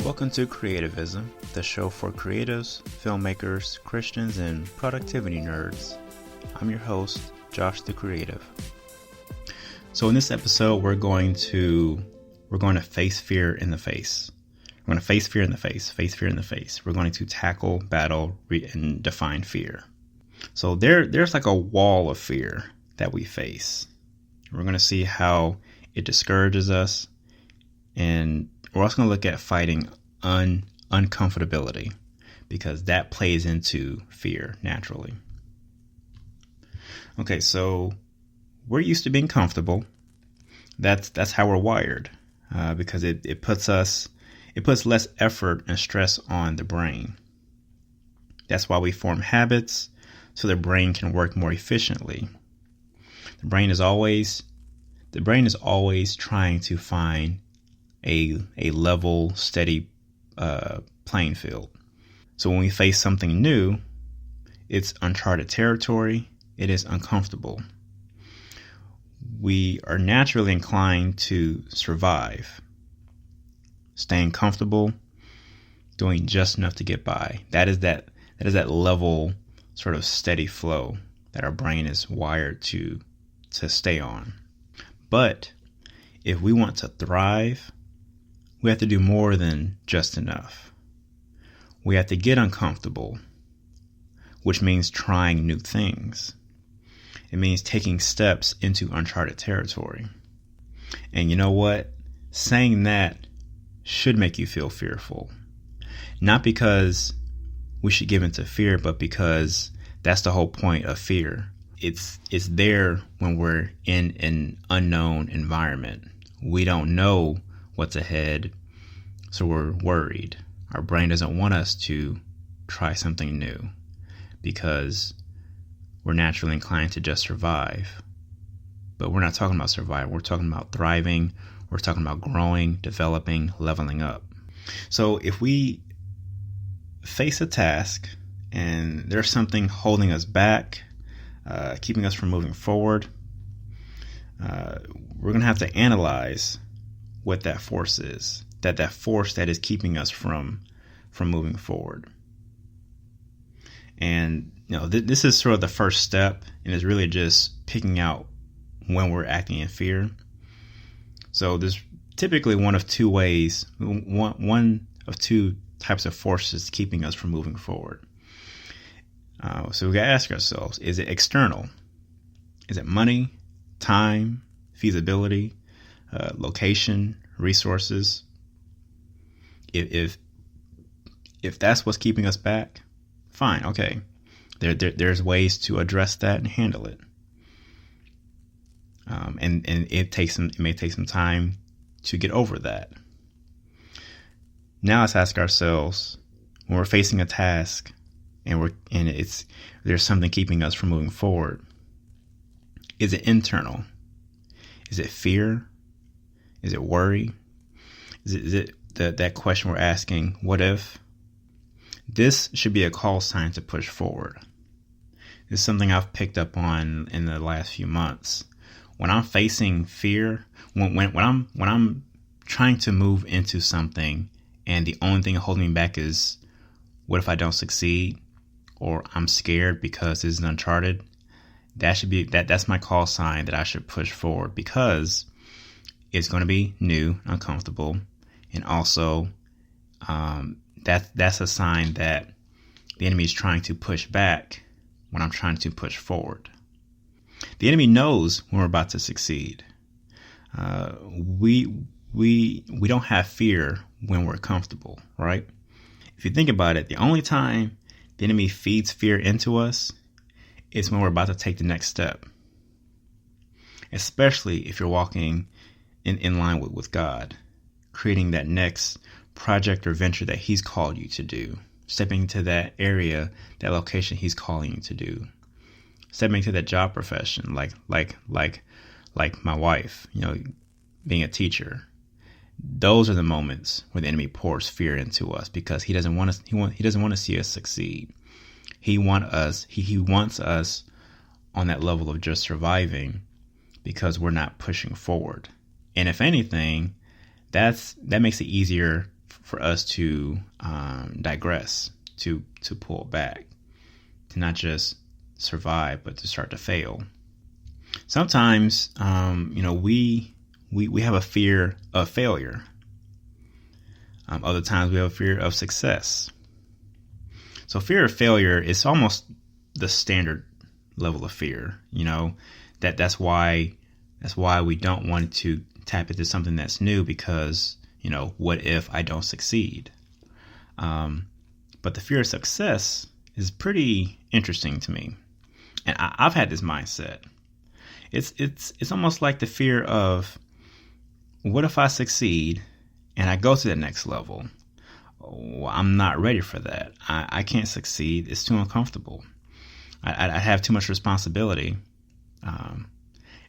Welcome to Creativism, the show for creatives, filmmakers, Christians, and productivity nerds. I'm your host, Josh the Creative. So in this episode, we're going to face fear in the face. We're going to face fear in the face, face fear in the face. We're going to tackle, battle, and define fear. So there's like a wall of fear that we face. We're going to see how it discourages us, and we're also going to look at fighting uncomfortability, because that plays into fear naturally. Okay, so we're used to being comfortable. That's how we're wired, because it puts less effort and stress on the brain. That's why we form habits, so the brain can work more efficiently. The brain is always trying to find a level, steady playing field. So when we face something new, it's uncharted territory. It is uncomfortable. We are naturally inclined to survive, staying comfortable, doing just enough to get by. That is that level, sort of steady flow that our brain is wired to stay on. But if we want to thrive, we have to do more than just enough. We have to get uncomfortable, which means trying new things. It means taking steps into uncharted territory. And you know what? Saying that should make you feel fearful. Not because we should give in to fear, but because that's the whole point of fear. It's there when we're in an unknown environment. We don't know what's ahead, so we're worried. Our brain doesn't want us to try something new because we're naturally inclined to just survive. But we're not talking about survival. We're talking about thriving. We're talking about growing, developing, leveling up. So if we face a task and there's something holding us back, keeping us from moving forward, we're going to have to analyze what that force is, that force that is keeping us from moving forward. And this is sort of the first step, and it's really just picking out when we're acting in fear. So there's typically one of two types of forces keeping us from moving forward. So we got to ask ourselves, is it external? Is it money, time, feasibility, location, resources? If that's what's keeping us back, fine, okay. There's ways to address that and handle it. And it may take some time to get over that. Now let's ask ourselves, when we're facing a task and there's something keeping us from moving forward, is it internal? Is it fear? Is it worry? Is it that question we're asking, what if? This should be a call sign to push forward. This is something I've picked up on in the last few months. When I'm facing fear, when I'm trying to move into something and the only thing holding me back is, what if I don't succeed? Or I'm scared because this is uncharted. That's my call sign that I should push forward, because it's going to be new, uncomfortable, and also that's a sign that the enemy is trying to push back when I'm trying to push forward. The enemy knows when we're about to succeed. We don't have fear when we're comfortable, right? If you think about it, the only time the enemy feeds fear into us is when we're about to take the next step. Especially if you're walking in line with God, creating that next project or venture that He's called you to do, stepping into that area, that location He's calling you to do, stepping into that job profession, like my wife, being a teacher. Those are the moments where the enemy pours fear into us, because he doesn't want us. He doesn't want to see us succeed. He wants us on that level of just surviving, because we're not pushing forward. And if anything, that makes it easier for us to digress, to pull back, to not just survive, but to start to fail. Sometimes, we have a fear of failure. Other times we have a fear of success. So fear of failure is almost the standard level of fear. That's why we don't want to tap into something that's new, because what if I don't succeed? But the fear of success is pretty interesting to me, and I've had this mindset. It's almost like the fear of, what if I succeed and I go to the next level? Well, I'm not ready for that. I can't succeed. It's too uncomfortable. I have too much responsibility.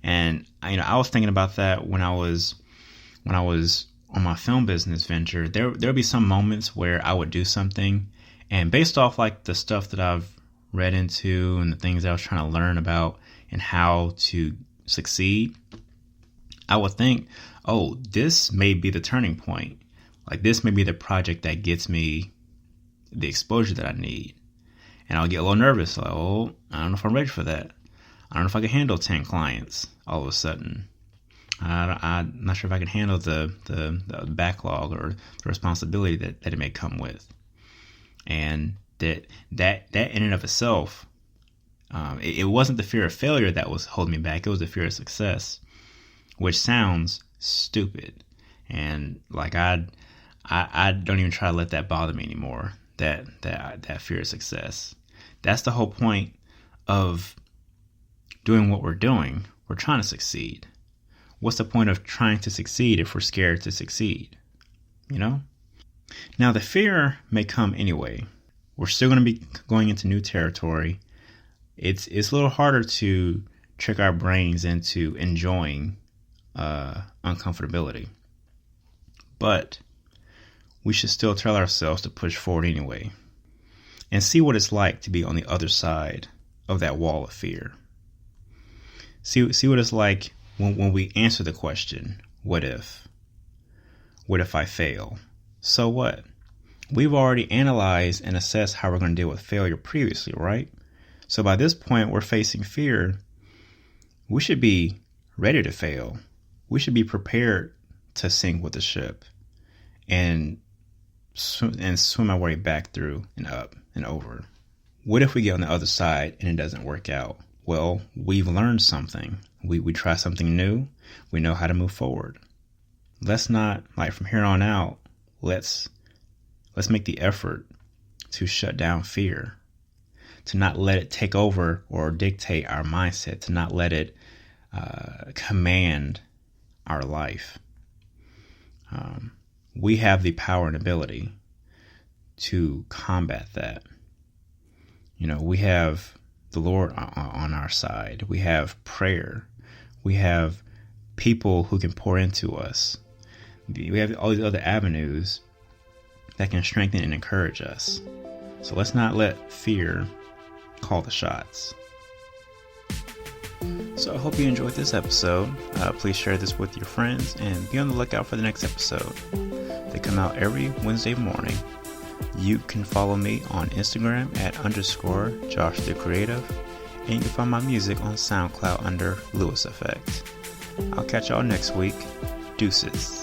And I was thinking about that when I was on my film business venture. There'll be some moments where I would do something, and based off like the stuff that I've read into and the things that I was trying to learn about and how to succeed, I would think, oh, this may be the turning point. Like, this may be the project that gets me the exposure that I need. And I'll get a little nervous. Like, oh, I don't know if I'm ready for that. I don't know if I can handle 10 clients all of a sudden. I'm not sure if I can handle the backlog or the responsibility that it may come with. And that in and of itself, it wasn't the fear of failure that was holding me back. It was the fear of success, which sounds stupid. And like, I don't even try to let that bother me anymore. That fear of success. That's the whole point of doing what we're doing. We're trying to succeed. What's the point of trying to succeed if we're scared to succeed? Now, the fear may come anyway. We're still going to be going into new territory. It's a little harder to trick our brains into enjoying uncomfortability. But we should still tell ourselves to push forward anyway, and see what it's like to be on the other side of that wall of fear. See what it's like when we answer the question, what if? What if I fail? So what? We've already analyzed and assessed how we're going to deal with failure previously, right? So by this point, we're facing fear. We should be ready to fail. We should be prepared to sink with the ship and swim our way back through and up and over. What if we get on the other side and it doesn't work out? Well, we've learned something. We try something new. We know how to move forward. Let's not, like, from here on out, let's make the effort to shut down fear, to not let it take over or dictate our mindset, to not let it command our life. We have the power and ability to combat that. We have the Lord on our side. We have prayer. We have people who can pour into us. We have all these other avenues that can strengthen and encourage us. So let's not let fear call the shots. So I hope you enjoyed this episode. Please share this with your friends and be on the lookout for the next episode. They come out every Wednesday morning. You can follow me on Instagram at _Josh the Creative, and you can find my music on SoundCloud under Lewis Effect. I'll catch y'all next week. Deuces.